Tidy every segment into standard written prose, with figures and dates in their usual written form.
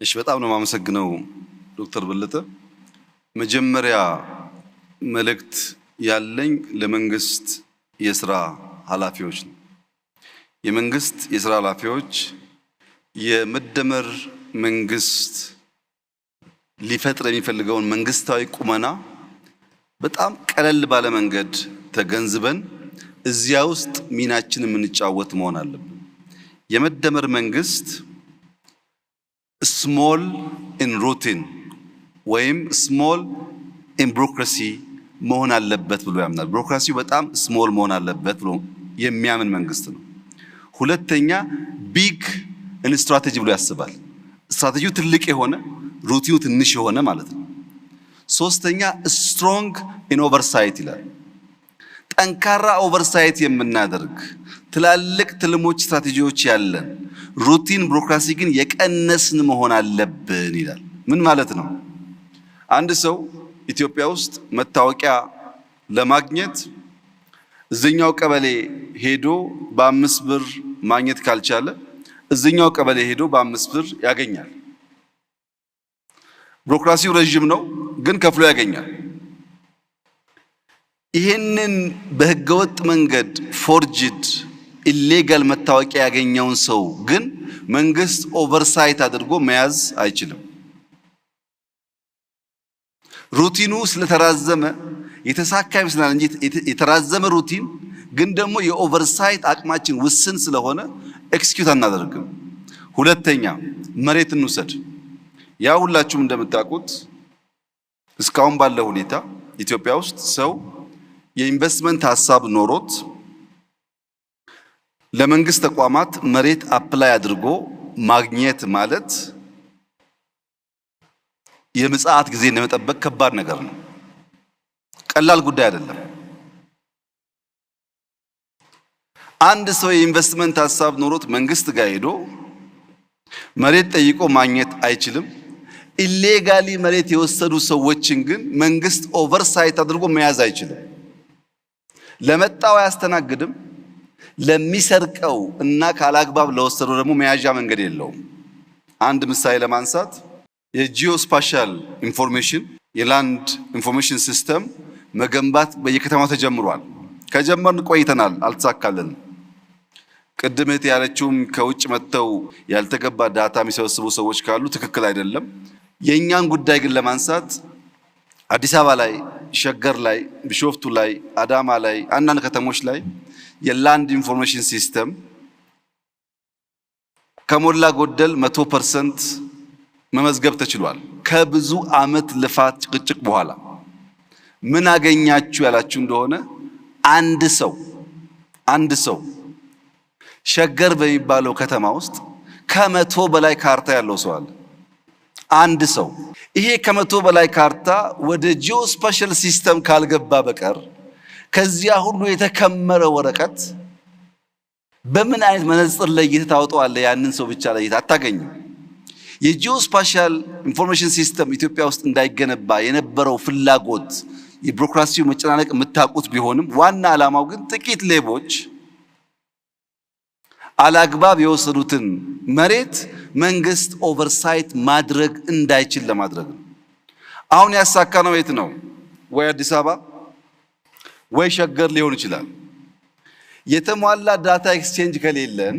እሺ በጣም ነው የማመሰግነው ዶክተር በለጠ። መጀመሪያ መልእክት ያለኝ ለመንግስት የስራ ኃላፊዎች ነው። የመንግስት የስራ ኃላፊዎች የመደመር መንግስት ሊፈጥር የሚፈልገውን መንግስታዊ ቁመና በጣም ቀለል ባለ መንገድ ተገንዝበን እዚያ ውስጥ ሚናችንን የምንጫወት መሆን አለብን። የመደመር መንግስት ስሞል ኢን ሩቲን ወይም ስሞል ኢን ቢሮክራሲ መሆን አለበት ብሎ ያምናል። ቢሮክራሲው በጣም ስሞል መሆን አለበት ብሎ የሚያምን መንግስት ነው። ሁለተኛ ቢግ ኢን ስትራቴጂ ብሎ ያስባል። ስትራቴጂው ትልቅ የሆነ ሩቲኑ ትንሽ የሆነ ማለት ነው። ሶስተኛ ስትሮንግ ኢን ኦቨርሳይት ይላል። ጠንካራ ኦቨርሳይት የምናደርግ ትላልቅ ትልሞች ስትራቴጂዎች ያለን ሩቲን ቢሮክራሲ ግን የቀነስን መሆን አለብን ይላል። ምን ማለት ነው? አንድ ሰው ኢትዮጵያ ውስጥ መታወቂያ ለማግኘት እዚኛው ቀበሌ ሄዶ በ5 ብር ማግኘት ካልቻለ እዚኛው ቀበሌ ሄዶ በ5 ብር ያገኛል። ቢሮክራሲው ረጅም ነው ግን ከፍሎ ያገኛል። ይሄንን በህገወጥ መንገድ ፎርጅድ ኢሌጋል መታወቂያ ያገኘውን ሰው ግን መንግስት ኦቨርሳይት አድርጎ መያዝ አይችልም። ሩቲኑ ስለተራዘመ የተሳካ ይመስላል እንጂ የተራዘመ ሩቲን ግን ደግሞ የኦቨርሳይት አቅማችን ውስን ስለሆነ ኤክስኪዩት አናደርግም። ሁለተኛ መሬት እንውሰድ። ያ ሁላችሁም እንደምታውቁት እስካሁን ባለው ሁኔታ ኢትዮጵያ ውስጥ ሰው የኢንቨስትመንት ሐሳብ ኖሮት ለመንግስት ተቋማት መሬት አፕላይ አድርጎ ማግኘት ማለት የምጽአት ጊዜ ለመጠበቅ ከባድ ነገር ነው። ቀላል ጉዳይ አይደለም። አንድ ሰው የኢንቨስትመንት ሐሳብ ኖሮት መንግስት ጋር ሄዶ መሬት ጠይቆ ማግኘት አይችልም። ኢሌጋሊ መሬት የወሰዱ ሰዎችን ግን መንግስት ኦቨርሳይት አድርጎ መያዝ አይችልም። ለመጣው አያስተናግድም። ለሚሰርቀው እና ካላግባብ ለወሰዱ ደግሞ መያዣ መንገድ የለውም። አንድ ምሳሌ ለማንሳት የጂኦስፓሻል ኢንፎርሜሽን የላንድ ኢንፎርሜሽን ሲስተም መገንባት በየከተማው ተጀምሯል። ከጀመርን ቆይተናል፣ አልተሳካልንም። ቅድም እህት ያለችውም ከውጭ መጥተው ያልተገባ ዳታ የሚሰበስቡ ሰዎች ካሉ ትክክል አይደለም። የእኛን ጉዳይ ግን ለማንሳት አዲስ አበባ ላይ፣ ሸገር ላይ፣ ቢሾፍቱ ላይ፣ አዳማ ላይ፣ አንዳንድ ከተሞች ላይ የላንድ ኢንፎርሜሽን ሲስተም ከሞላ ጎደል 100% መመዝገብ ተችሏል። ከብዙ ዓመት ልፋት ጭቅጭቅ በኋላ ምን አገኛችሁ ያላችሁ እንደሆነ አንድ ሰው ሸገር በሚባለው ከተማ ውስጥ ከ100 በላይ ካርታ ያለው ሰው አለ። አንድ ሰው ይሄ ከ100 በላይ ካርታ ወደ ጂኦስፓሻል ሲስተም ካልገባ በቀር ከዚያ ሁሉ የተከመረ ወረቀት በምን አይነት መነጽር ለይተህ ታወጣዋለህ? ያንን ሰው ብቻ ለይተህ አታገኝም። የጂኦስፓሻል ኢንፎርሜሽን ሲስተም ኢትዮጵያ ውስጥ እንዳይገነባ የነበረው ፍላጎት የቢሮክራሲው መጨናነቅ የምታውቁት ቢሆንም ዋና ዓላማው ግን ጥቂት ሌቦች አላግባብ የወሰዱትን መሬት መንግስት ኦቨርሳይት ማድረግ እንዳይችል ለማድረግ ነው። አሁን ያሳካነው የት ነው? ወይ አዲስ አበባ ወይ ሸገር ሊሆን ይችላል። የተሟላ ዳታ ኤክስቼንጅ ከሌለን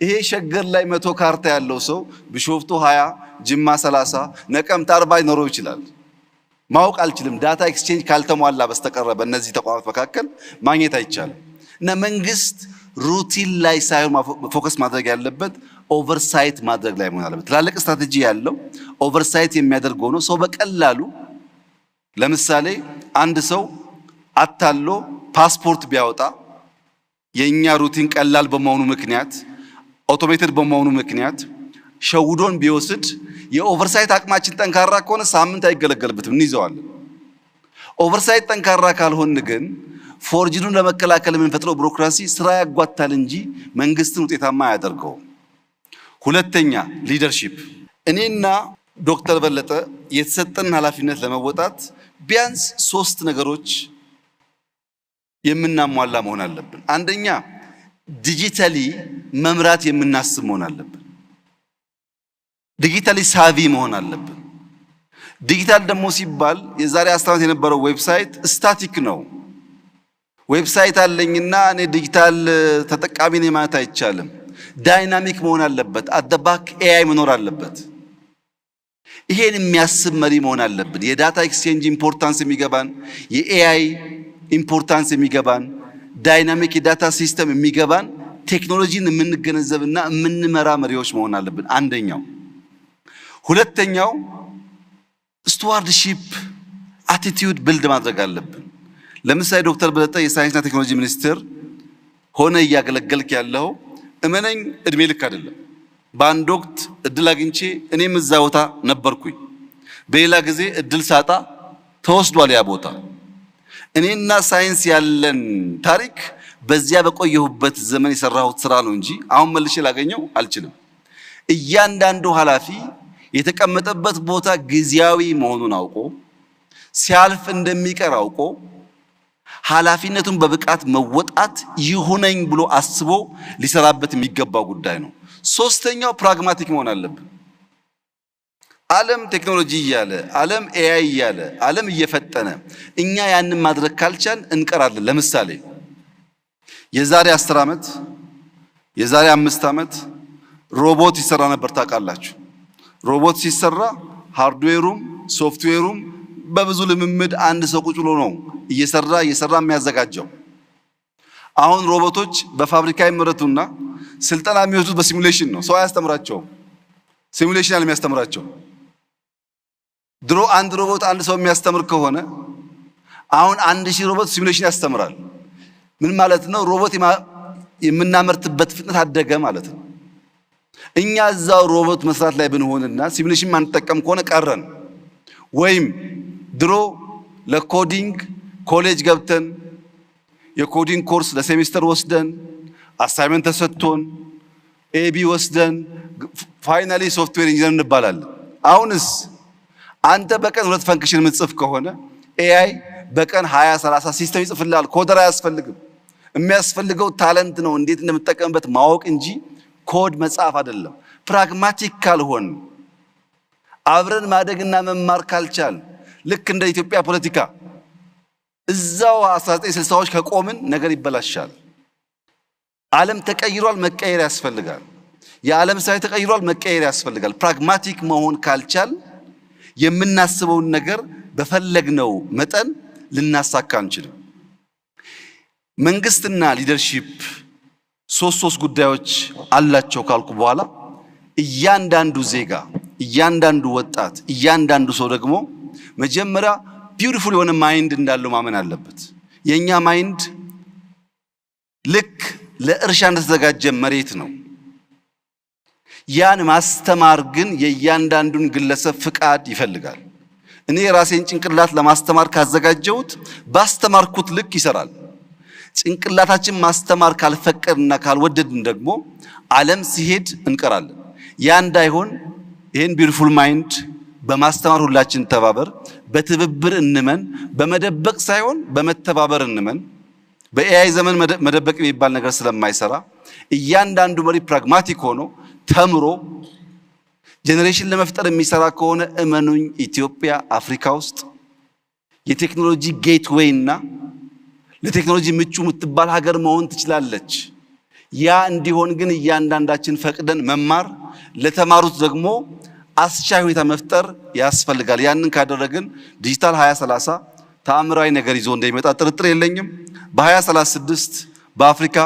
ይሄ ሸገር ላይ 100 ካርታ ያለው ሰው ቢሾፍቱ 20፣ ጅማ 30፣ ነቀምት 40 ይኖረው ይችላል። ማወቅ አልችልም። ዳታ ኤክስቼንጅ ካልተሟላ በስተቀር በእነዚህ ተቋማት መካከል ማግኘት አይቻልም። እና መንግስት ሩቲን ላይ ሳይሆን ፎከስ ማድረግ ያለበት ኦቨርሳይት ማድረግ ላይ መሆን አለበት። ትላልቅ ስትራቴጂ ያለው ኦቨርሳይት የሚያደርግ ሆኖ ሰው በቀላሉ ለምሳሌ አንድ ሰው አታሎ ፓስፖርት ቢያወጣ የኛ ሩቲን ቀላል በመሆኑ ምክንያት አውቶሜትድ በመሆኑ ምክንያት ሸውዶን ቢወስድ የኦቨርሳይት አቅማችን ጠንካራ ከሆነ ሳምንት አይገለገልበትም፣ እንይዘዋለን። ኦቨርሳይት ጠንካራ ካልሆን ግን ፎርጅዱን ለመከላከል የምንፈጥረው ቢሮክራሲ ስራ ያጓታል እንጂ መንግስትን ውጤታማ አያደርገውም። ሁለተኛ ሊደርሺፕ። እኔና ዶክተር በለጠ የተሰጠን ኃላፊነት ለመወጣት ቢያንስ 3 ነገሮች የምናሟላ መሆን አለብን። አንደኛ ዲጂታሊ መምራት የምናስብ መሆን አለብን። ዲጂታሊ ሳቪ መሆን አለብን። ዲጂታል ደግሞ ሲባል የዛሬ 10 ዓመት የነበረው ዌብሳይት ስታቲክ ነው። ዌብሳይት አለኝና እኔ ዲጂታል ተጠቃሚ ነኝ ማለት አይቻልም። ዳይናሚክ መሆን አለበት። አደባክ ኤአይ መኖር አለበት። ይሄን የሚያስብ መሪ መሆን አለብን። የዳታ ኤክስቼንጅ ኢምፖርታንስ የሚገባን፣ የኤአይ ኢምፖርታንስ የሚገባን፣ ዳይናሚክ የዳታ ሲስተም የሚገባን ቴክኖሎጂን የምንገነዘብና የምንመራ መሪዎች መሆን አለብን። አንደኛው። ሁለተኛው ስቱዋርድሺፕ አቲቲዩድ ብልድ ማድረግ አለብን። ለምሳሌ ዶክተር በለጠ የሳይንስና ቴክኖሎጂ ሚኒስትር ሆነ እያገለገልክ ያለው እመነኝ እድሜ ልክ አይደለም። በአንድ ወቅት እድል አግኝቼ እኔም እዛ ቦታ ነበርኩኝ። በሌላ ጊዜ እድል ሳጣ ተወስዷል ያ ቦታ። እኔና ሳይንስ ያለን ታሪክ በዚያ በቆየሁበት ዘመን የሰራሁት ስራ ነው እንጂ አሁን መልሼ ላገኘው አልችልም። እያንዳንዱ ኃላፊ የተቀመጠበት ቦታ ጊዜያዊ መሆኑን አውቆ ሲያልፍ እንደሚቀር አውቆ ኃላፊነቱን በብቃት መወጣት ይሁነኝ ብሎ አስቦ ሊሰራበት የሚገባው ጉዳይ ነው። ሶስተኛው ፕራግማቲክ መሆን አለብን። ዓለም ቴክኖሎጂ እያለ ዓለም ኤአይ እያለ ዓለም እየፈጠነ እኛ ያንን ማድረግ ካልቻል እንቀራለን። ለምሳሌ የዛሬ 10 ዓመት የዛሬ 5 ዓመት ሮቦት ይሰራ ነበር ታውቃላችሁ። ሮቦት ሲሰራ ሃርድዌሩም ሶፍትዌሩም በብዙ ልምምድ አንድ ሰው ቁጭ ብሎ ነው እየሰራ የሚያዘጋጀው። አሁን ሮቦቶች በፋብሪካ ይመረቱና ስልጠና የሚወስዱት በሲሙሌሽን ነው። ሰው አያስተምራቸውም። ሲሙሌሽን አለ የሚያስተምራቸው። ድሮ አንድ ሮቦት አንድ ሰው የሚያስተምር ከሆነ አሁን 1000 ሮቦት ሲሙሌሽን ያስተምራል። ምን ማለት ነው? ሮቦት የምናመርትበት ፍጥነት አደገ ማለት ነው። እኛ እዛው ሮቦት መስራት ላይ ብንሆንና ሲሙሌሽን ማንጠቀም ከሆነ ቀረን። ወይም ድሮ ለኮዲንግ ኮሌጅ ገብተን የኮዲንግ ኮርስ ለሴሚስተር ወስደን አሳይመንት ተሰጥቶን ኤቢ ወስደን ፋይናሊ ሶፍትዌር ኢንጂነር እንባላለን። አሁንስ አንተ በቀን 2 ፈንክሽን የምትጽፍ ከሆነ ኤአይ በቀን 20-30 ሲስተም ይጽፍልሃል። ኮደር አያስፈልግም። የሚያስፈልገው ታለንት ነው፣ እንዴት እንደምትጠቀምበት ማወቅ እንጂ ኮድ መጻፍ አይደለም። ፕራግማቲክ ካልሆን አብረን ማደግና መማር ካልቻል ልክ እንደ ኢትዮጵያ ፖለቲካ እዛው 1960ዎች ከቆምን ነገር ይበላሻል። ዓለም ተቀይሯል፣ መቀየር ያስፈልጋል። የዓለም ሳይ ተቀይሯል፣ መቀየር ያስፈልጋል። ፕራግማቲክ መሆን ካልቻል የምናስበውን ነገር በፈለግነው መጠን ልናሳካ አንችልም። መንግስትና ሊደርሺፕ ሶስት ጉዳዮች አላቸው ካልኩ በኋላ እያንዳንዱ ዜጋ፣ እያንዳንዱ ወጣት፣ እያንዳንዱ ሰው ደግሞ መጀመሪያ ቢዩቲፉል የሆነ ማይንድ እንዳለው ማመን አለበት። የኛ ማይንድ ልክ ለእርሻ እንደተዘጋጀ መሬት ነው። ያን ማስተማር ግን የእያንዳንዱን ግለሰብ ፍቃድ ይፈልጋል። እኔ ራሴን ጭንቅላት ለማስተማር ካዘጋጀሁት ባስተማርኩት ልክ ይሰራል። ጭንቅላታችን ማስተማር ካልፈቀድና ካልወደድን ደግሞ ዓለም ሲሄድ እንቀራለን። ያ እንዳይሆን ይሄን ቢዩቲፉል ማይንድ በማስተማር ሁላችን ተባበር፣ በትብብር እንመን፣ በመደበቅ ሳይሆን በመተባበር እንመን። በኤአይ ዘመን መደበቅ የሚባል ነገር ስለማይሰራ እያንዳንዱ መሪ ፕራግማቲክ ሆኖ ተምሮ ጄኔሬሽን ለመፍጠር የሚሰራ ከሆነ እመኑኝ ኢትዮጵያ አፍሪካ ውስጥ የቴክኖሎጂ ጌትዌይ እና ለቴክኖሎጂ ምቹ የምትባል ሀገር መሆን ትችላለች። ያ እንዲሆን ግን እያንዳንዳችን ፈቅደን መማር፣ ለተማሩት ደግሞ አስቻይ ሁኔታ መፍጠር ያስፈልጋል። ያንን ካደረግን ዲጂታል 2030 ተአምራዊ ነገር ይዞ እንደሚመጣ ጥርጥር የለኝም። በ2036 በአፍሪካ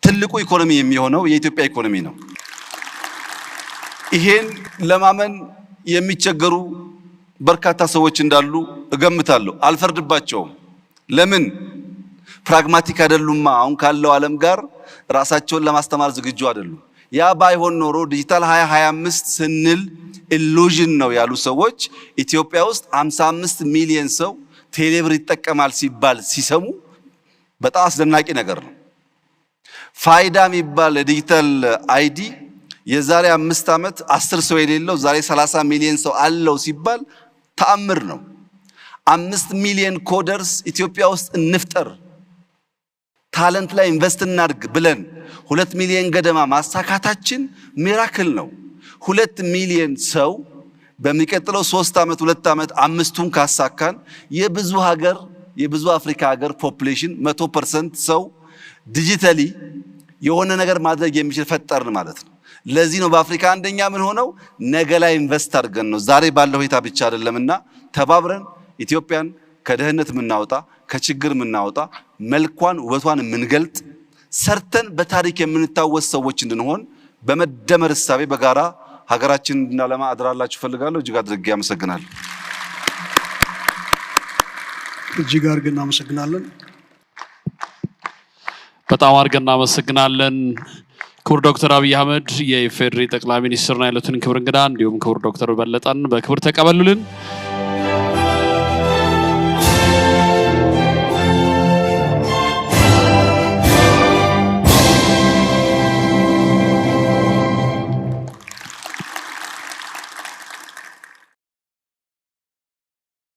ትልቁ ኢኮኖሚ የሚሆነው የኢትዮጵያ ኢኮኖሚ ነው። ይሄን ለማመን የሚቸገሩ በርካታ ሰዎች እንዳሉ እገምታለሁ። አልፈርድባቸውም። ለምን? ፕራግማቲክ አይደሉማ። አሁን ካለው ዓለም ጋር ራሳቸውን ለማስተማር ዝግጁ አይደሉም። ያ ባይሆን ኖሮ ዲጂታል 2025 ስንል ኢሉዥን ነው ያሉ ሰዎች ኢትዮጵያ ውስጥ 55 ሚሊዮን ሰው ቴሌብር ይጠቀማል ሲባል ሲሰሙ በጣም አስደናቂ ነገር ነው። ፋይዳ የሚባል ዲጂታል አይዲ የዛሬ 5 ዓመት 10 ሰው የሌለው ዛሬ 30 ሚሊዮን ሰው አለው ሲባል ተአምር ነው። 5 ሚሊዮን ኮደርስ ኢትዮጵያ ውስጥ እንፍጠር፣ ታለንት ላይ ኢንቨስት እናድርግ ብለን 2 ሚሊዮን ገደማ ማሳካታችን ሚራክል ነው። 2 ሚሊዮን ሰው በሚቀጥለው 3 ዓመት 2 ዓመት 5ቱን ካሳካን የብዙ አፍሪካ ሀገር ፖፑሌሽን 100% ሰው ዲጂታሊ የሆነ ነገር ማድረግ የሚችል ፈጠርን ማለት ነው። ለዚህ ነው በአፍሪካ አንደኛ ምን ሆነው ነገ ላይ ኢንቨስት አድርገን ነው ዛሬ ባለው ሁኔታ ብቻ አይደለምና ተባብረን ኢትዮጵያን ከድህነት ምናወጣ ከችግር ምናወጣ መልኳን ውበቷን ምንገልጥ ሰርተን በታሪክ የምንታወስ ሰዎች እንድንሆን በመደመር ሐሳቤ በጋራ ሀገራችንን እንድናለማ አድራላችሁ ፈልጋለሁ። እጅግ አድርጌ አመሰግናለሁ። እጅግ አድርገን እናመሰግናለን። በጣም አድርገን እናመሰግናለን። ክቡር ዶክተር አብይ አህመድ የኢፌዴሪ ጠቅላይ ሚኒስትርና የዕለቱን ክብር እንግዳ እንዲሁም ክቡር ዶክተር በለጠን በክብር ተቀበሉልን።